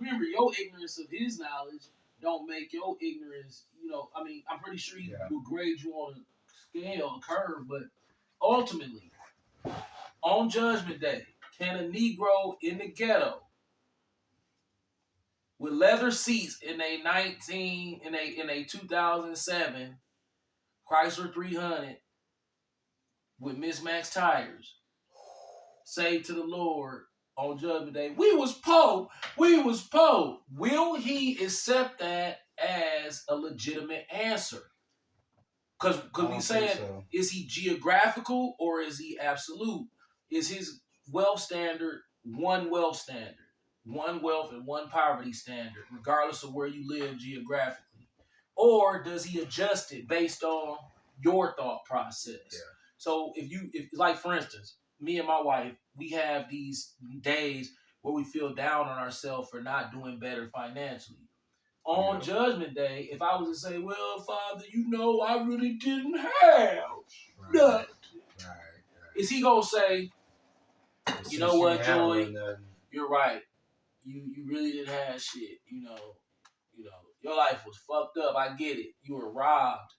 remember, your ignorance of his knowledge don't make your ignorance. I mean, I'm pretty sure he will grade you on a scale, a curve, but ultimately, on Judgment Day, can a Negro in the ghetto with leather seats in a 2007 Chrysler 300 with Mismax tires say to the Lord on Judgment Day, we was poor. Will he accept that as a legitimate answer? Because we saying, so. Is he geographical or is he absolute? Is his wealth standard one wealth standard? One wealth and one poverty standard, regardless of where you live geographically? Or does he adjust it based on your thought process? Yeah. So if like for instance, me and my wife, we have these days where we feel down on ourselves for not doing better financially. On Judgment Day, if I was to say, well, Father, I really didn't have nothing. Right. Is he going to say, you know what, Joey, you're right. You really didn't have shit. Your life was fucked up. I get it. You were robbed.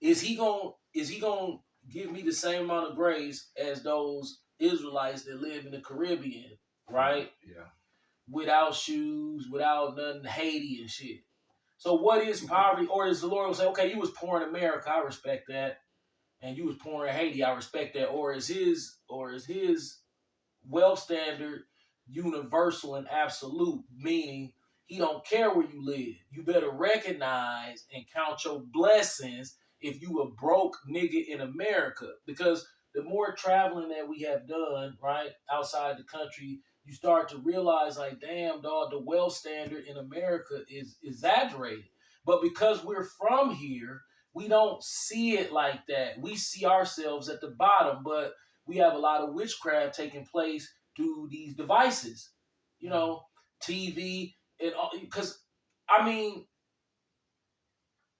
Is he going to give me the same amount of grace as those Israelites that live in the Caribbean, right? Yeah. Without shoes, without nothing, Haiti and shit. So what is poverty? Or is the Lord will say, okay, you was poor in America, I respect that. And you was poor in Haiti, I respect that. Or is his wealth standard universal and absolute, meaning he don't care where you live. You better recognize and count your blessings if you a broke nigga in America. Because the more traveling that we have done, right, outside the country, you start to realize, like, damn, dog, the wealth standard in America is exaggerated. But because we're from here, we don't see it like that. We see ourselves at the bottom, but we have a lot of witchcraft taking place through these devices, TV, and all. Because, I mean,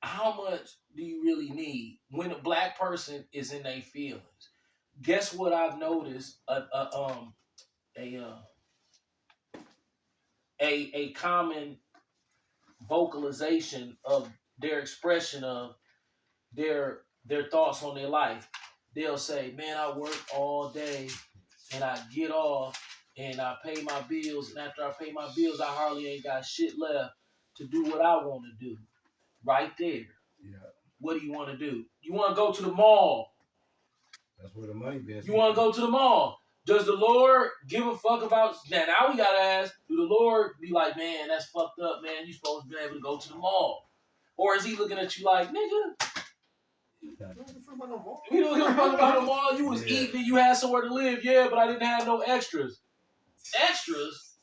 how much do you really need when a black person is in their feelings? Guess what I've noticed? A common vocalization of their expression of their thoughts on their life. They'll say, man, I work all day and I get off and I pay my bills, and after I pay my bills, I hardly ain't got shit left to do what I want to do. Right there. Yeah. What do you want to do? You want to go to the mall. That's where the money is. You want to go to the mall. Does the Lord give a fuck about... Now we got to ask, do the Lord be like, man, that's fucked up, man. You supposed to be able to go to the mall. Or is he looking at you like, nigga... You don't give a fuck about the mall. You was eating and you had somewhere to live. Yeah, but I didn't have no extras. Extras?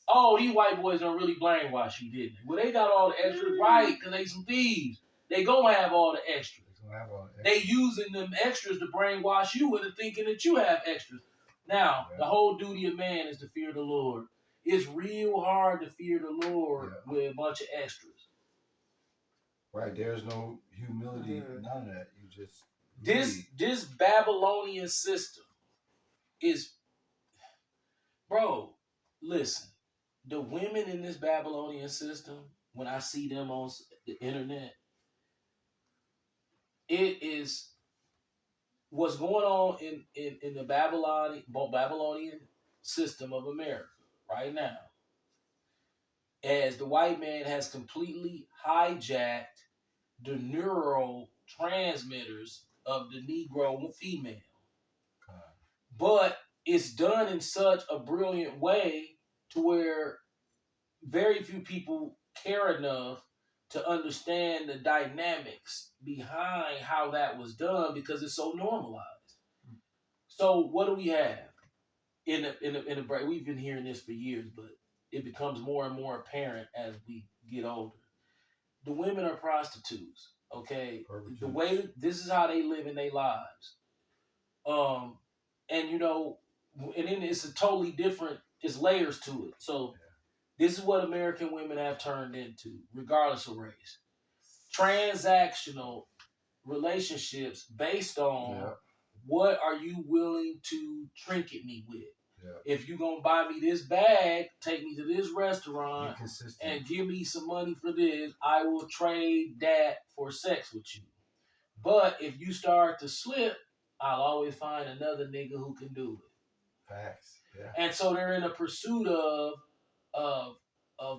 Oh, these white boys don't really brainwash you, didn't they? Well, they got all the extras right because they some thieves. They gonna have all the extras. They using them extras to brainwash you into thinking that you have extras. Now, the whole duty of man is to fear the Lord. It's real hard to fear the Lord with a bunch of extras. Right, there's no humility, none of that. You just this Babylonian system is, bro. Listen, the women in this Babylonian system, when I see them on the internet, it is what's going on in the Babylonian system of America right now. As the white man has completely hijacked the neural transmitters of the Negro female. But it's done in such a brilliant way to where very few people care enough to understand the dynamics behind how that was done because it's so normalized. So what do we have in the break? We've been hearing this for years, but it becomes more and more apparent as we get older. The women are prostitutes. Okay, the way this is how they live in their lives, and and then it's a totally different. It's layers to it. So this is what American women have turned into, regardless of race. Transactional relationships based on what are you willing to trinket me with. If you gonna buy me this bag, take me to this restaurant, consistent. and give me some money for this, I will trade that for sex with you. But if you start to slip, I'll always find another nigga who can do it. Facts. Yeah. And so they're in a pursuit of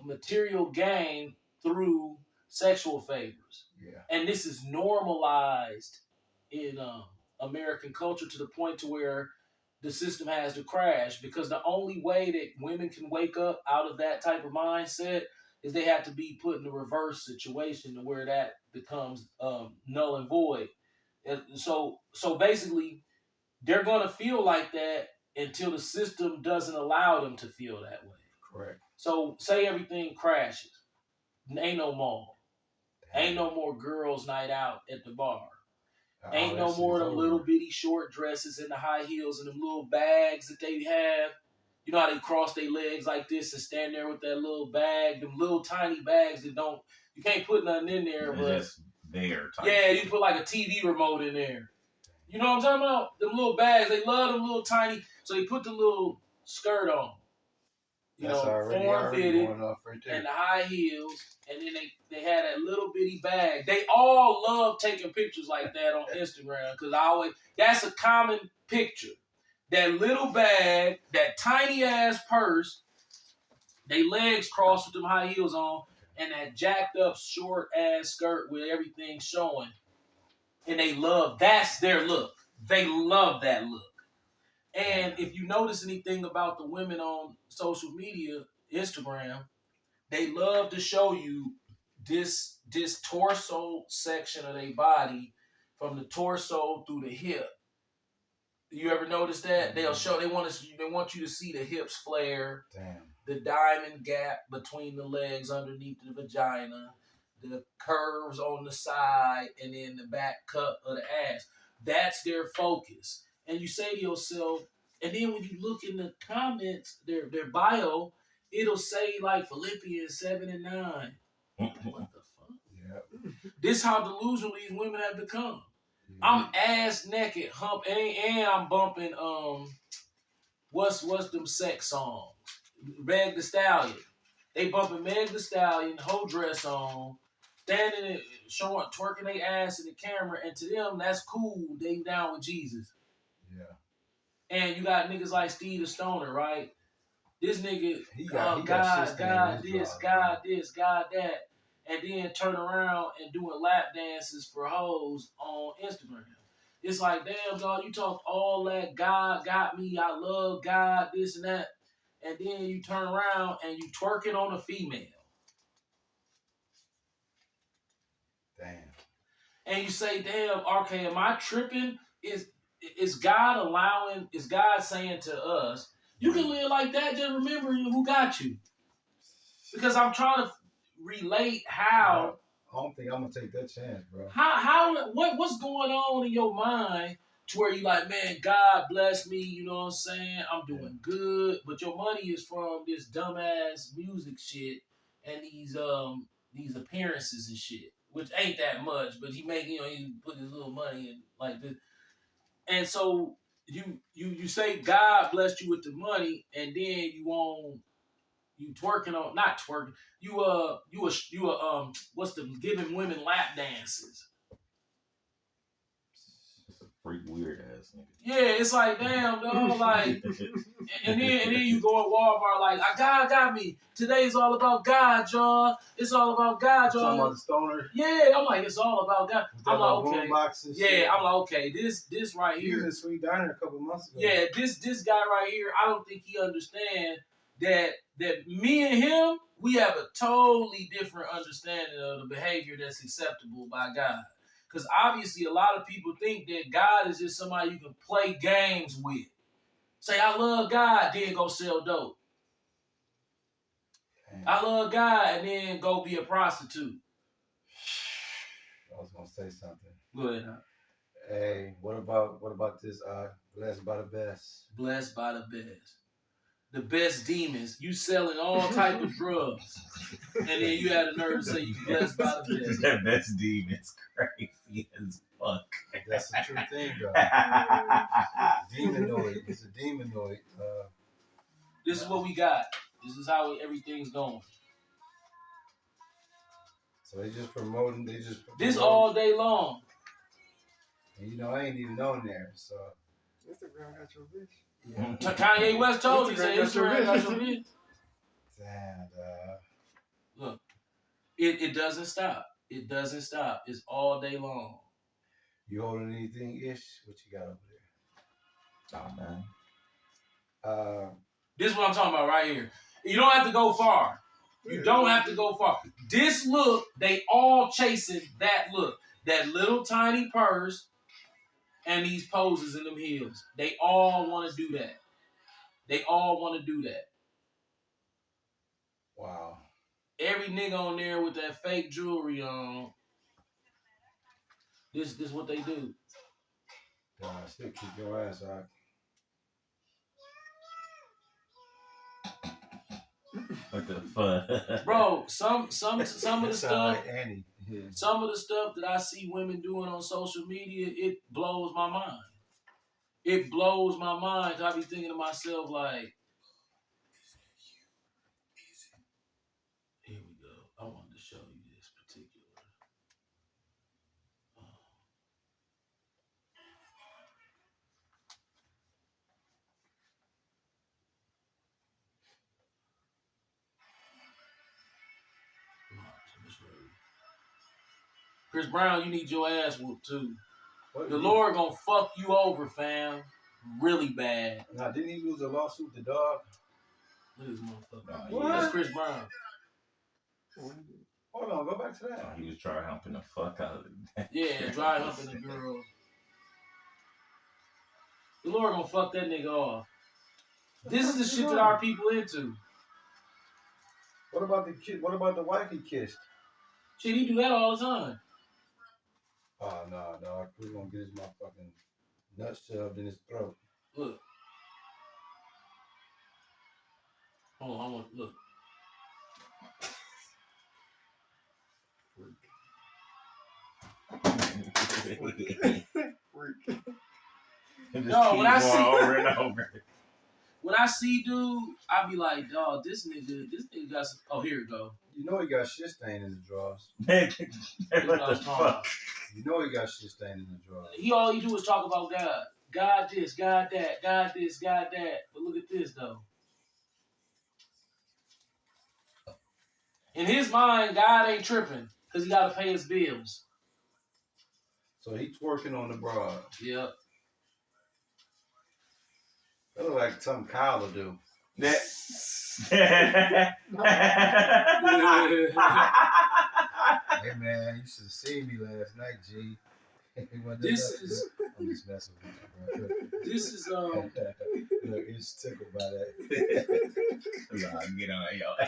material gain through sexual favors. Yeah. And this is normalized in American culture to the point to where the system has to crash, because the only way that women can wake up out of that type of mindset is they have to be put in a reverse situation to where that becomes null and void. And so basically, they're going to feel like that until the system doesn't allow them to feel that way. Correct. So say everything crashes. Ain't no mall. Ain't no more girls' night out at the bar. Ain't no more of them little bitty short dresses and the high heels and them little bags that they have. You know how they cross their legs like this and stand there with that little bag, them little tiny bags that you can't put nothing in there. But just there. Yeah, you put like a TV remote in there. You know what I'm talking about? Them little bags, they love them little tiny, so they put the little skirt on. You know, form-fitted, and the high heels, and then they had that little bitty bag. They all love taking pictures like that on Instagram, because that's a common picture. That little bag, that tiny ass purse, they legs crossed with them high heels on, and that jacked up short ass skirt with everything showing. And that's their look. They love that look. And if you notice anything about the women on social media, Instagram, they love to show you this torso section of their body, from the torso through the hip. You ever notice that? They want you to see the hips flare. Damn. The diamond gap between the legs underneath the vagina, the curves on the side, and then the back cup of the ass. That's their focus. And you say to yourself, and then when you look in the comments, their bio, it'll say like Philippians 7 and 9. What the fuck? Yeah. This is how delusional these women have become. Yeah. I'm ass naked, and I'm bumping what's them sex songs? Meg Thee Stallion. They bumping Meg Thee Stallion, whole dress on, standing, showing, twerking their ass in the camera, and to them, that's cool. They down with Jesus. Yeah. And you got niggas like Steve the Stoner, right? This nigga, God this, God that, and then turn around and doing lap dances for hoes on Instagram. It's like, damn, dog, you talk all that, God got me, I love God, this and that, and then you turn around and you twerking on a female. Damn. And you say, damn, okay, am I tripping? Is God saying to us, you can live like that, just remember who got you? Because I'm trying to relate how. I don't think I'm going to take that chance, bro. What's going on in your mind to where you like, man, God bless me, you know what I'm saying? I'm doing good, but your money is from this dumbass music shit and these appearances and shit, which ain't that much, but he put his little money in like this. And so you say God blessed you with the money, and then you twerking on, not twerking, what's the giving women lap dances. Freak weird ass nigga. Yeah, it's like, damn, dog, like, and then you go at Walmart like, God got me. Today's all about God, y'all. It's all about God, y'all. Talking about the stoner. Yeah, I'm like, it's all about God. I'm like, okay. Yeah, I'm like, okay, this right here. He was in Sweet Diner a couple months ago. Yeah, this guy right here, I don't think he understands that me and him, we have a totally different understanding of the behavior that's acceptable by God. Because obviously a lot of people think that God is just somebody you can play games with. Say, I love God, then go sell dope. Damn. I love God, and then go be a prostitute. I was going to say something. Go ahead. Huh? Hey, what about this? Blessed by the best. Blessed by the best. The best demons. You selling all type of drugs. And then you had a nerve to say you blessed by the best. That best demons crazy as fuck. That's the true thing, though. Demonoid. It's a demonoid. This is what we got. This is how everything's going. So they just promoting. This all day long. And you know, I ain't even on there, so. Instagram got your bitch. Yeah. Kanye West told you, Instagram say got your Instagram got bitch. your bitch. Damn, Look, it doesn't stop. It doesn't stop. It's all day long. You holding anything, Ish? What you got over there? Oh man. This is what I'm talking about right here. You don't have to go far. You don't have to go far. This look, they all chasing that look. That little tiny purse and these poses in them heels. They all want to do that. They all want to do that. Wow. Every nigga on there with that fake jewelry on. This what they do. Shit, keep your ass out. What the fuck? Bro, some of the Sound stuff, like Annie. Yeah. some of the stuff that I see women doing on social media, it blows my mind. It blows my mind. I be thinking to myself like, here we go. I wanted to show you this particular. Chris Brown, you need your ass whooped too. The Lord gonna fuck you over, fam. Really bad. Now, didn't he lose a lawsuit to dog? Look at this motherfucker. What? That's Chris Brown. Hold on, go back to that. Oh, he was trying humping the fuck out of it. Yeah, dry humping the girl. The Lord gonna fuck that nigga off. This is the shit that our people into. What about the kid? What about the wife he kissed? Shit, he do that all the time. Oh, no, dog. We're going to get his motherfucking nuts shoved in his throat. Look. Hold on, I want look. No, when I see over and over. When I see dude, I be like, dog, this nigga got some. Oh, here it go. You know he got shit stain in his drawers. What the fuck? You know he got shit stain in his drawers. All he do is talk about God. God this, God that, God this, God that. But look at this though. In his mind, God ain't tripping because he got to pay his bills. So he twerking on the broad. Yep. That look like something Kyle will do. That. Hey man, you should have seen me last night, G. This is. I'm just messing with you, bro. This is Look, it's tickled by that. Nah, get on yo. I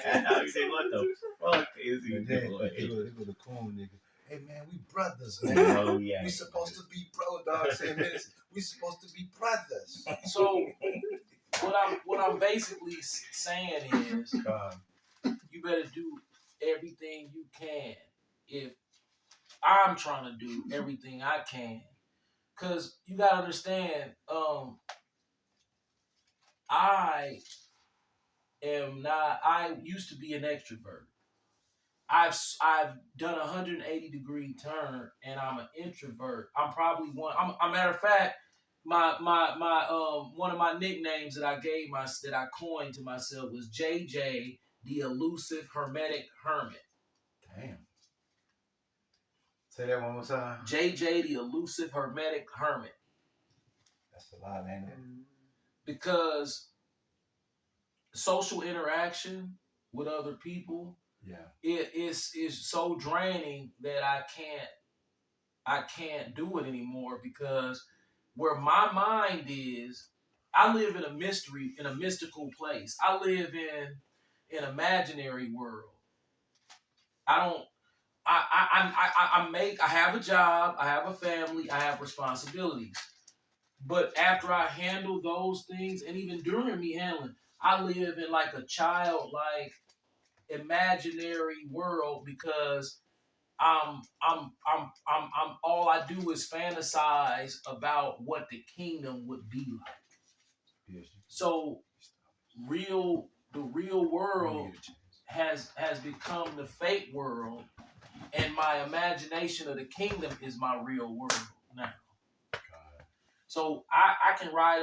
say, what the fuck is he And then doing? he was a coon nigga. Hey man, we brothers, man. Oh yeah. We supposed to be dog. Saying this, we supposed to be brothers. so. What I'm basically saying is, you better do everything you can. If I'm trying to do everything I can, cause you gotta understand, I used to be an extrovert. I've done a 180-degree turn, and I'm an introvert. I'm probably one. I'm a matter of fact. My one of my nicknames that I coined to myself was JJ, the elusive hermetic hermit. Damn. Say that one more time. JJ, the elusive hermetic hermit. That's a lot, ain't it? Because social interaction with other people, yeah, it is so draining that I can't do it anymore because where my mind is, I live in a mystical place. I live in an imaginary world. I have a job, I have a family, I have responsibilities. But after I handle those things, and even during me handling, I live in like a childlike imaginary world because I'm all I do is fantasize about what the kingdom would be like. yes. So the real world has become the fake world, and my imagination of the kingdom is my real world now. So I can ride